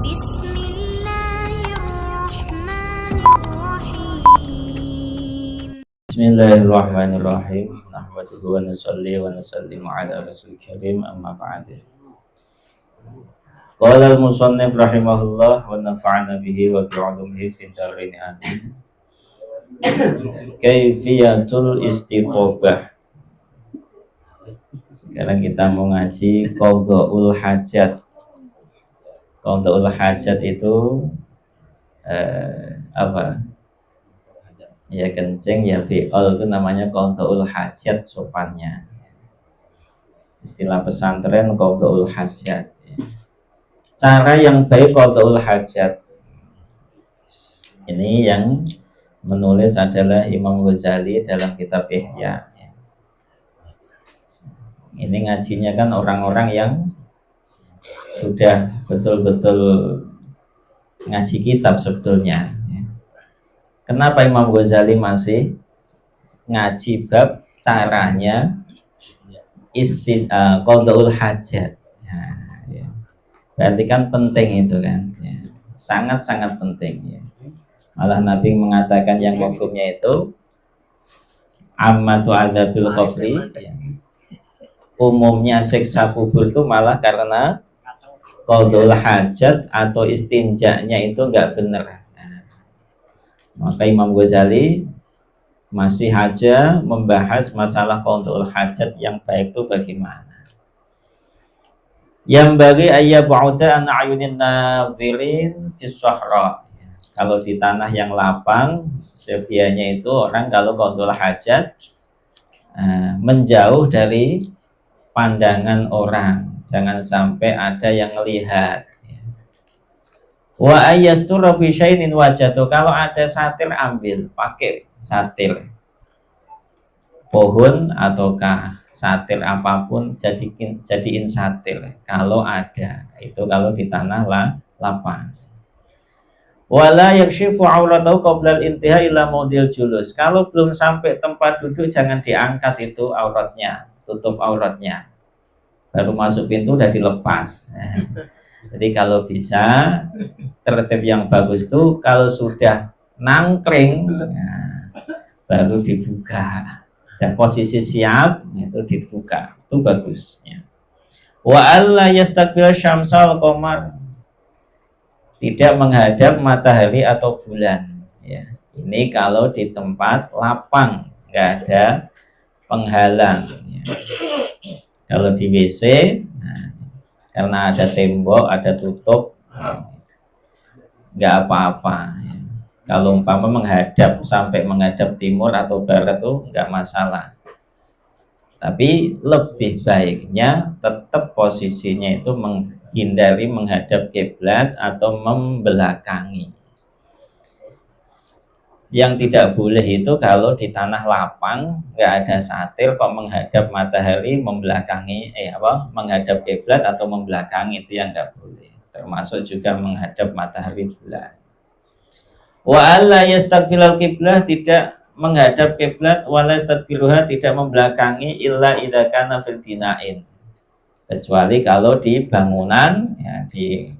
Bismillahirrahmanirrahim. Nahmaduhu wa nusalli wa nusallimu ala rasul karim, amma ba'd. Qala al-musannif rahimahullah wa nafa'ana bihi wa bi'ulumihi fid dharain amin. Kaifiyatul istitobah. Sekarang kita mau ngaji qadha'ul hajat. Qadha'ul hajat itu apa? Ya kencing, ya bi'ol, itu namanya qadha'ul hajat sopannya. Istilah pesantren qadha'ul hajat. Cara yang baik qadha'ul hajat ini yang menulis adalah Imam Ghazali dalam kitab Ihya. Ini ngajinya kan orang-orang yang sudah betul-betul ngaji kitab sebetulnya. Kenapa Imam Ghazali masih ngaji bab caranya qadha'ul hajat? Ya. Berarti kan penting itu kan, ya. Sangat-sangat penting, ya. Malah Nabi mengatakan yang hukumnya itu ammatu adzabil qabri, ya. Umumnya siksa kubur itu malah karena qadha'ul hajat atau istinjanya itu enggak benar. Maka Imam Ghazali masih aja membahas masalah qadha'ul hajat yang baik itu bagaimana. Yang bagi ayat ba'uda an ayunin nadhirin fis sahra. Kalau di tanah yang lapang, sebianya itu orang kalau qadha'ul hajat menjauh dari pandangan orang, jangan sampai ada yang melihat. Wa ayyastura bi syai'in wajatu, kalau ada satir ambil, pakai satir. Pohon ataukah satir apapun jadiin satir kalau ada. Itu kalau di tanah lapang. Wala yakshifu auratahu qabla al-intiha ila maudil julus. Kalau belum sampai tempat duduk jangan diangkat itu auratnya, tutup auratnya. Baru masuk pintu udah dilepas. Jadi kalau bisa tertib yang bagus itu kalau sudah nangkring, nah, baru dibuka. Dan posisi siap itu dibuka, itu bagus. Ya. Wa alla yastaqbil syamsal qamar, tidak menghadap matahari atau bulan. Ya. Ini kalau di tempat lapang, nggak ada penghalang. Ya. Kalau di WC, nah, karena ada tembok, ada tutup, nggak apa-apa. Kalau umpama menghadap sampai menghadap timur atau barat tuh nggak masalah. Tapi lebih baiknya tetap posisinya itu menghindari menghadap kiblat atau membelakangi. Yang tidak boleh itu kalau di tanah lapang nggak ada satir kok menghadap matahari membelakangi menghadap kiblat atau membelakangi, itu yang nggak boleh. Termasuk juga menghadap matahari bulan. Wa alla yastaqbilal qiblah, tidak menghadap kiblat, wala yastaqbiluha, tidak membelakangi, illa idza kana fil bina'in, kecuali kalau di bangunan, ya, di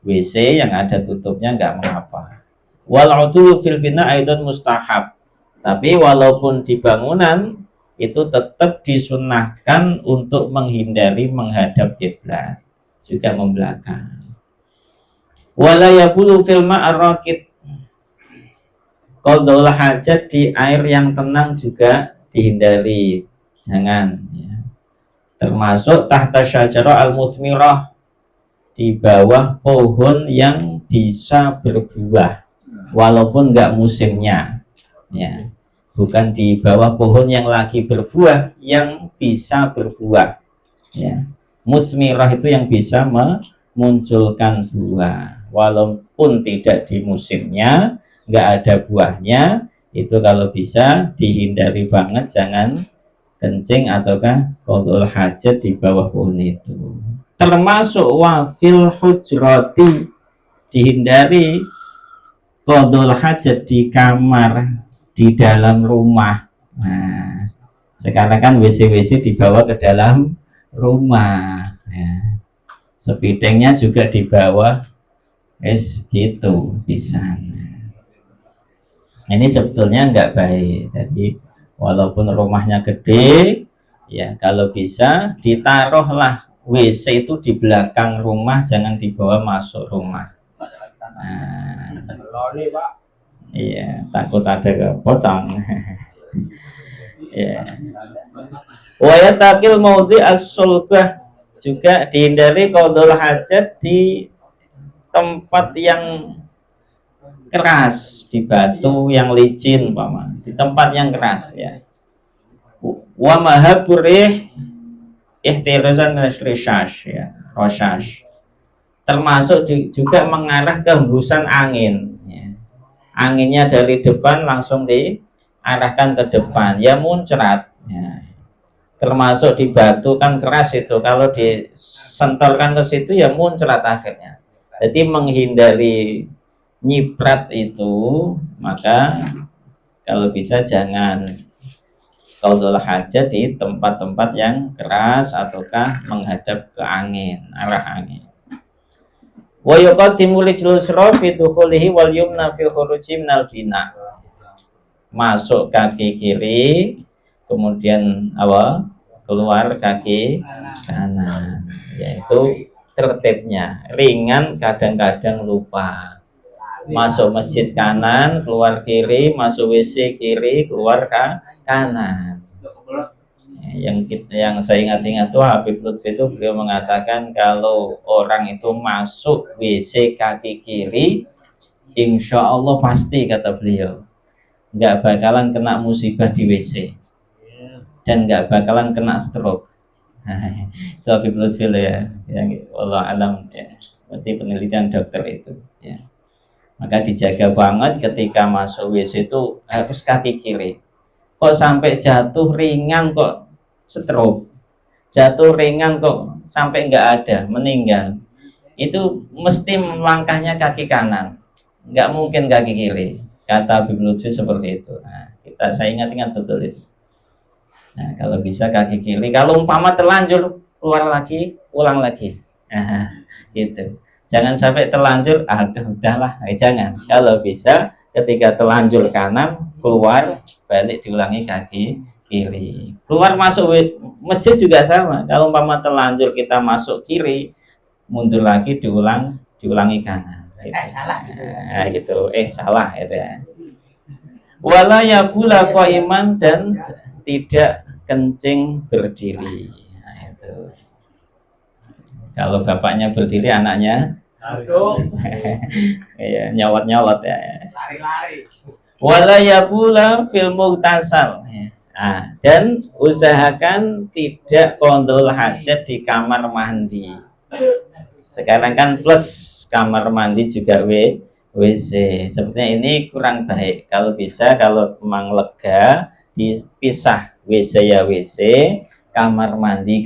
WC yang ada tutupnya nggak mengapa. Wal udhu fil bina' aidan mustahab, tapi walaupun di bangunan itu tetap disunnahkan untuk menghindari menghadap kiblat, juga membelakang. Wala yaqulu fil ma'ar raqid, qadha'ul hajat di air yang tenang juga dihindari, jangan, ya. Termasuk tahta syajarah al-muthmirah, di bawah pohon yang bisa berbuah walaupun enggak musimnya, ya. Bukan di bawah pohon yang lagi berbuah, yang bisa berbuah, ya. Muthmirah itu yang bisa memunculkan buah walaupun tidak di musimnya, nggak ada buahnya, itu kalau bisa dihindari banget, jangan kencing ataukah qadha'ul hajat di bawah pohon itu. Termasuk wafil hujrati, dihindari qadha'ul hajat di kamar, di dalam rumah. Nah, sekarang kan WC-WC dibawa ke dalam rumah, ya. Sepidengnya juga dibawa gitu bisa. Ini sebetulnya nggak baik. Jadi walaupun rumahnya gede, ya kalau bisa ditaruhlah WC itu di belakang rumah, jangan dibawa masuk rumah. Nah, iya, takut ada kepotong. Ya. Wayatakil maudhi as-sulbah, juga dihindari qadul hajat di tempat yang keras, di batu yang licin, di tempat yang keras ya. Wa mahaburih ihtirazan rishash ya, roshash. Termasuk juga mengarah ke hembusan angin ya. Anginnya dari depan langsung diarahkan ke depan, ya muncrat ya. Termasuk di batu kan keras itu, kalau disentorkan ke situ ya muncrat akhirnya. Jadi menghindari nyiprat itu, maka kalau bisa jangan qaudul hajat di tempat-tempat yang keras ataukah menghadap ke angin, arah angin. Wa yuqaddimu lijlusra fi dukhulihi wal yumna fi khuruji minal bina. Masuk kaki kiri, kemudian keluar kaki kanan, yaitu tertibnya. Ringan kadang-kadang lupa. Masuk masjid kanan, keluar kiri, masuk WC kiri, keluar kanan. Yang saya ingat-ingat tuh Habib Lutfi itu beliau mengatakan kalau orang itu masuk WC kaki kiri, insya Allah pasti, kata beliau, nggak bakalan kena musibah di WC dan nggak bakalan kena stroke. Itu Habib Lutfi ya, yang Allah alam ya, berarti penelitian dokter itu ya. Maka dijaga banget ketika masuk WC itu harus kaki kiri. Kok sampai jatuh ringan kok stroke, jatuh ringan kok sampai nggak ada meninggal, itu mesti langkahnya kaki kanan, nggak mungkin kaki kiri, kata Habib Lutfi seperti itu. Nah, saya ingat-ingat betul itu. Nah, kalau bisa kaki kiri, kalau umpama terlanjur keluar lagi, ulang lagi. Nah, gitu. Jangan sampai terlanjur, udahlah, jangan. Kalau bisa ketika terlanjur kanan, keluar, balik diulangi kaki kiri. Keluar masuk masjid juga sama. Kalau umpama terlanjur kita masuk kiri, mundur lagi diulangi kanan. Salah gitu. Nah, gitu. Salah gitu ya. Wala yabula qaiman, dan tidak kencing berdiri. Nah, itu. Kalau bapaknya berdiri, anaknya ya, nyolot ya. Lari-lari. Wala yabula fil mughtasal. Nah, dan usahakan tidak qadul hajat di kamar mandi. Sekarang kan plus kamar mandi juga WC. Sepertinya ini kurang baik. Kalau bisa, kalau memang lega, dipisah WC ya WC, kamar mandi.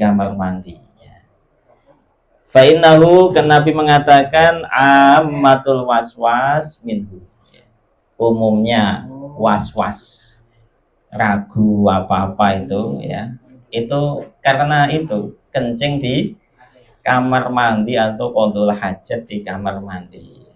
Fa'innahu, kan Nabi mengatakan ammatul waswas minhu, umumnya waswas, ragu apa-apa itu ya, itu karena itu kencing di kamar mandi atau qadul hajat di kamar mandi.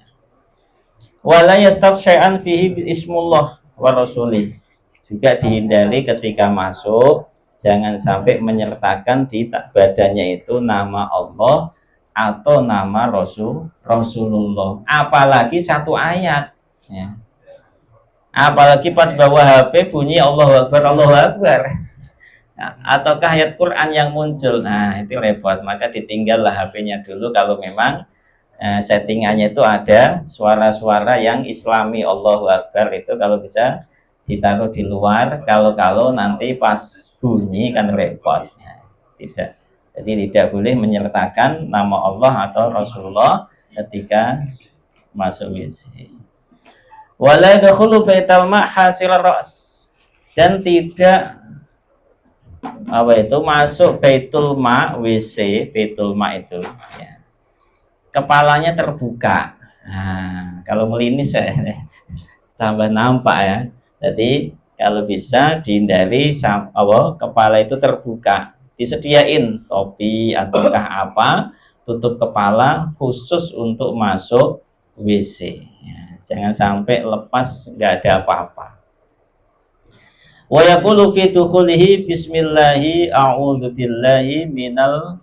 Wala yastaf syai'an fihi ismullah wa rasulih, juga dihindari ketika masuk jangan sampai menyertakan di badannya itu nama Allah atau nama Rasulullah, apalagi satu ayat ya. Apalagi pas bawa HP bunyi Allahu Akbar, ataukah ayat Quran yang muncul, nah itu repot. Maka ditinggallah HP-nya dulu. Kalau memang settingannya itu ada suara-suara yang islami, Allahu Akbar, itu kalau bisa ditaruh di luar. Kalau nanti pas bunyi kan repot ya. Tidak. Jadi tidak boleh menyertakan nama Allah atau Rasulullah ketika masuk WC. Wala yadkhulu baital ma' hasil ra's, dan tidak masuk baitul ma' WC, baitul ma' itu ya, kepalanya terbuka. Nah, kalau melinis tambah nampak ya. Jadi kalau bisa dihindari kepala itu terbuka. Disediain topi ataukah apa, tutup kepala khusus untuk masuk WC. Ya, jangan sampai lepas nggak ada apa-apa. Wa yaqulu fi dukhulihi bismillahi a'udzu billahi minal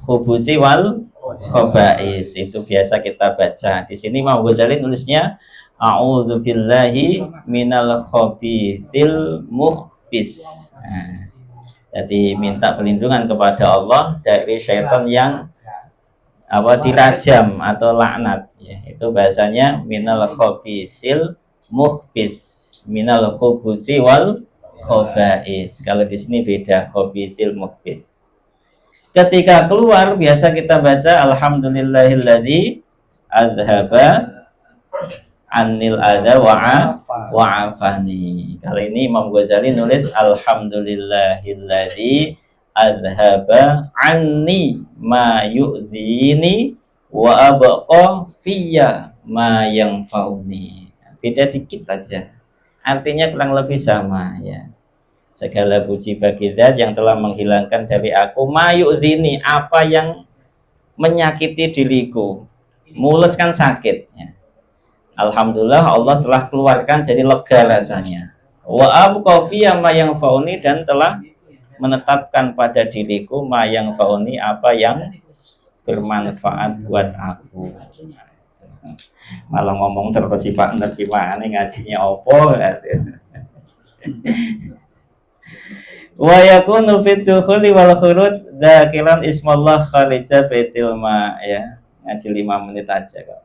khubuthi wal khaba'is. Itu biasa kita baca. Di sini Imam Ghazali nulisnya a'udzu billahi minal khabithil mukhbis. Nah, jadi minta perlindungan kepada Allah dari syaitan yang dirajam atau laknat, ya. Itu bahasanya minal khabithil mukhbis, minal khubuthi wal khaba'is. Kalau di sini beda, khabithil mukhbis. Ketika keluar biasa kita baca alhamdulillahilladzi adzhaba anil adza wa'afani. Kali ini Imam Ghazali nulis alhamdulillahilladzi adzhaba anni ma yu'dhini wa abqa fiyya ma yanfa'uni. Beda dikit aja. Artinya kurang lebih sama, ya. Segala puji bagi Zat yang telah menghilangkan dari aku ma yu'dhini, apa yang menyakiti diriku. Mulus kan sakit, ya. Alhamdulillah Allah telah keluarkan jadi lega rasanya. Wa abqa fiyya ma yanfa'uni, dan telah menetapkan pada diriku ma yanfa'uni, apa yang bermanfaat buat aku. Malah ngomong terus si Pak ngerti mana ngajinya opo. Wa yakunu fi dukhuli wal khuruj dzakiran ismallah kharija baitil ma, ya. Ngaji 5 menit aja kok.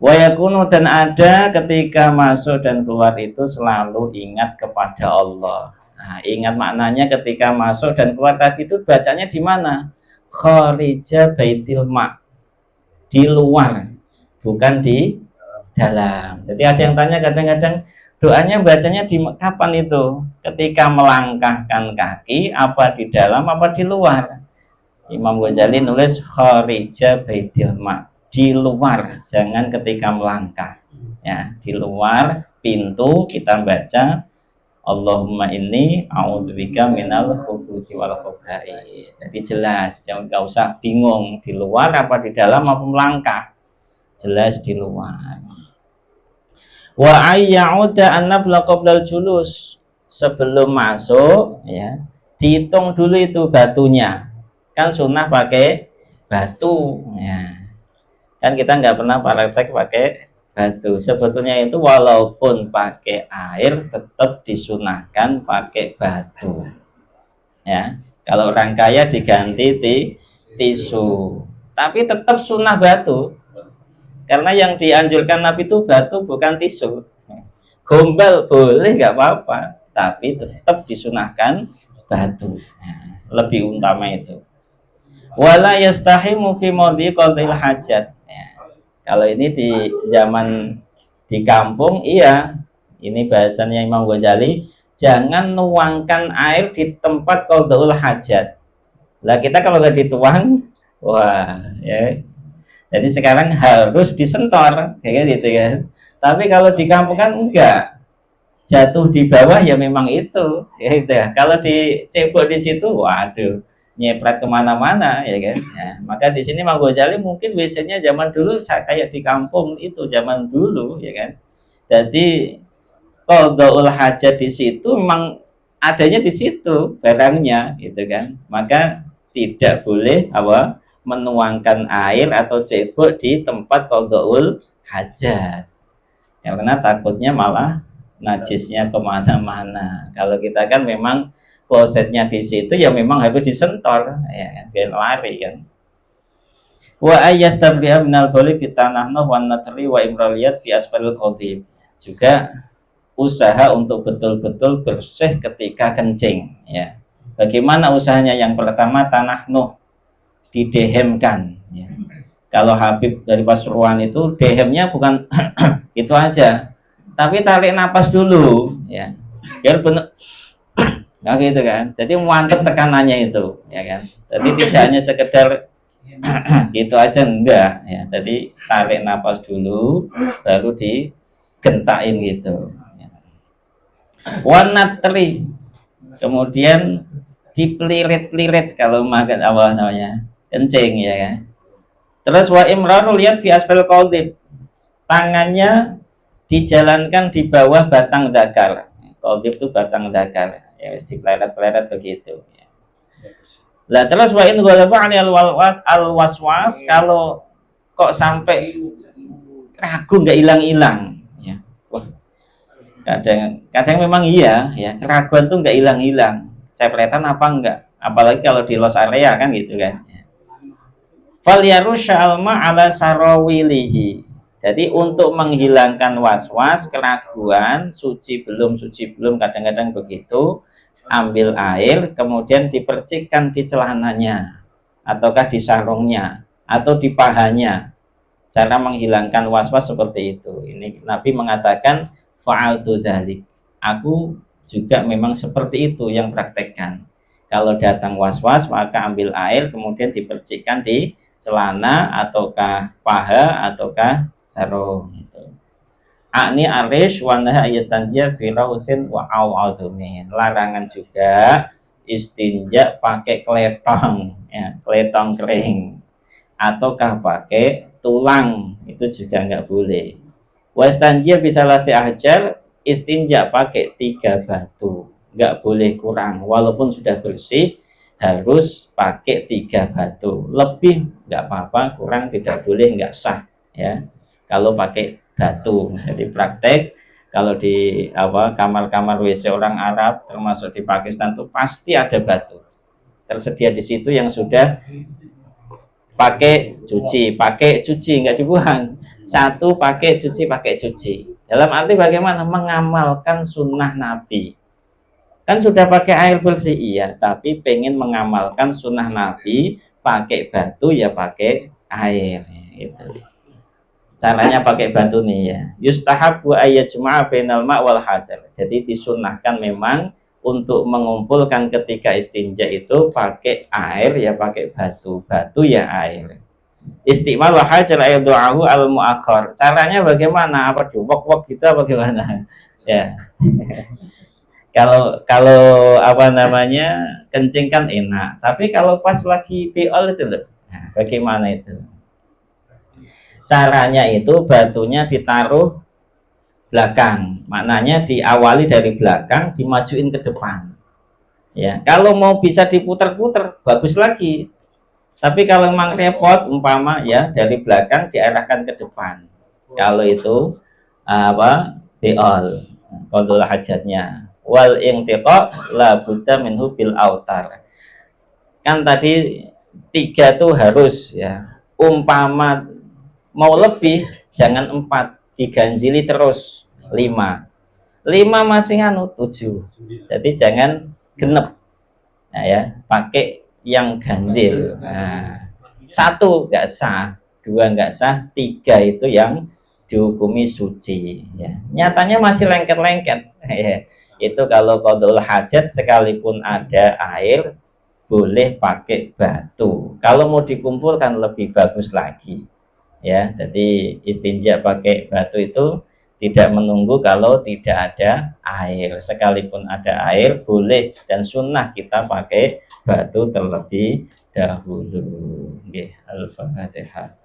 Wa yakunu, dan ada ketika masuk dan keluar itu selalu ingat kepada Allah. Nah, ingat maknanya ketika masuk dan keluar tadi itu bacanya di mana? Kharija baitil ma, di luar, bukan di dalam. Jadi ada yang tanya kadang-kadang doanya bacanya di kapan itu? Ketika melangkahkan kaki, apa di dalam apa di luar? Imam Ghazali nulis kharija baitil ma, di luar, jangan ketika melangkah, ya. Di luar pintu kita baca Allahumma inni a'udzubika minal khubuthi wal khaba'is. Jadi jelas, jangan, nggak usah bingung di luar apa di dalam apa melangkah, jelas di luar. Wa ayyauda an-nabla qablal julus, sebelum masuk, ya, dihitung dulu itu batunya. Kan sunnah pakai batu, ya. Kan kita nggak pernah praktek pakai batu. Sebetulnya itu walaupun pakai air tetap disunahkan pakai batu, ya. Kalau orang kaya diganti tisu, tapi tetap sunnah batu. Karena yang dianjurkan Nabi itu batu, bukan tisu. Gombal boleh nggak apa-apa, tapi tetap disunahkan batu. Nah, lebih utama itu. Wala yastahimu fi mawdi qadhil hajat. Ya. Kalau ini di zaman di kampung, iya, ini bahasanya Imam Ghazali, jangan nuangkan air di tempat qadhul hajat. Lah kita kalau nggak dituang, wah, ya. Jadi sekarang harus disentor, kayak gitu kan. Tapi kalau di kampung kan enggak, jatuh di bawah ya memang itu, ya gitu ya. Kalau dicebok di situ, waduh, nyepret kemana-mana, ya kan. Ya, maka di sini Imam Ghazali mungkin WC-nya zaman dulu kayak di kampung itu zaman dulu, ya kan. Jadi qadhul hajat di situ memang adanya di situ barangnya, gitu kan. Maka tidak boleh menuangkan air atau cebok di tempat qadhul hajat, karena takutnya malah najisnya kemana-mana. Kalau kita kan memang klosetnya di situ, ya memang harus disentor, ya, biar lari kan. Wa ayyastabri'a minal bali fi tanahnuh wan natri wa imraliyat fi asfalil qadhib. Juga usaha untuk betul-betul bersih ketika kencing, ya. Bagaimana usahanya? Yang pertama tanahnuh, didehemkan, ya. Kalau Habib dari Pasuruan itu dehemnya bukan itu aja, tapi tarik napas dulu, ya, biar benar. Nah, gitu kan. Jadi mantep tekanannya itu, ya kan. Jadi tidak hanya sekedar gitu aja, enggak, ya. Jadi tarik napas dulu baru digentakin gitu, ya. Wanatri, kemudian dipelirit-lirit kalau makan apa namanya kencing, ya kan. Terus wa imrarul yad fi asfal qaldib, tangannya dijalankan di bawah batang zakar. Qaldib itu batang zakar, ya di peleret-peleret begitu. Lah terus wa in ghalaba al waswas, kalau kok sampai ragu nggak hilang-hilang, ya. Wah, kadang memang iya, ya keraguan tuh nggak hilang-hilang. Cepretan apa enggak? Apalagi kalau di los area kan gitu kan. Fal yarusha alma ala sarawilihi. Jadi untuk menghilangkan was-was, keraguan, suci belum, kadang-kadang begitu, ambil air, kemudian dipercikkan di celananya, ataukah di sarungnya, atau di pahanya. Cara menghilangkan was-was seperti itu. Ini Nabi mengatakan, fa'altu dzalik. Aku juga memang seperti itu yang praktekkan. Kalau datang was-was, maka ambil air, kemudian dipercikkan di celana, ataukah paha, ataukah sarung itu. Akni arish wa naha yastanja fi rautin wa au'adhumin. Larangan juga istinja pakai kletong, ya, kletong kering, ataukah pakai tulang, itu juga nggak boleh. Wa istanja bi thalathi ahjar, istinja pakai 3 batu, nggak boleh kurang, walaupun sudah bersih harus pakai 3 batu, lebih nggak apa-apa, kurang tidak boleh, nggak sah, ya kalau pakai batu. Jadi praktek kalau di kamar-kamar WC orang Arab, termasuk di Pakistan tuh pasti ada batu tersedia di situ yang sudah pakai cuci nggak dibuang. Satu pakai cuci. Dalam arti bagaimana mengamalkan sunnah Nabi. Kan sudah pakai air bersih, iya, tapi pengen mengamalkan sunnah Nabi, pakai batu ya pakai air, itu. Caranya pakai batu nih ya. Yustahabu ayyajma'a bainal ma' wal hajar. Jadi disunnahkan memang untuk mengumpulkan ketika istinja itu pakai air ya pakai batu, batu ya air. Istimal hajar air doahu al muakhir. Caranya bagaimana? Apa wok gitu apa gimana? Ya. kalau apa namanya kencing kan enak, tapi kalau pas lagi biol itu loh. Nah, bagaimana itu? Caranya itu batunya ditaruh belakang, maknanya diawali dari belakang, dimajuin ke depan. Ya, kalau mau bisa diputar-putar bagus lagi. Tapi kalau memang repot, umpama ya dari belakang diarahkan ke depan. Kalau itu biol, qadul hajatnya. Wal intiqa la budda minhu bil autar. Kan tadi 3 tuh harus ya. Umpama mau lebih jangan 4, diganjili terus 5 masih 7, jadi jangan genep, nah ya pakai yang ganjil. Nah, 1 nggak sah, 2 nggak sah, 3 itu yang dihukumi suci ya. Nyatanya masih lengket-lengket ya. Itu kalau qadul hajat sekalipun ada air boleh pakai batu. Kalau mau dikumpulkan lebih bagus lagi. Ya, jadi istinja pakai batu itu tidak menunggu kalau tidak ada air. Sekalipun ada air boleh dan sunnah kita pakai batu terlebih dahulu. Al-Fatihah.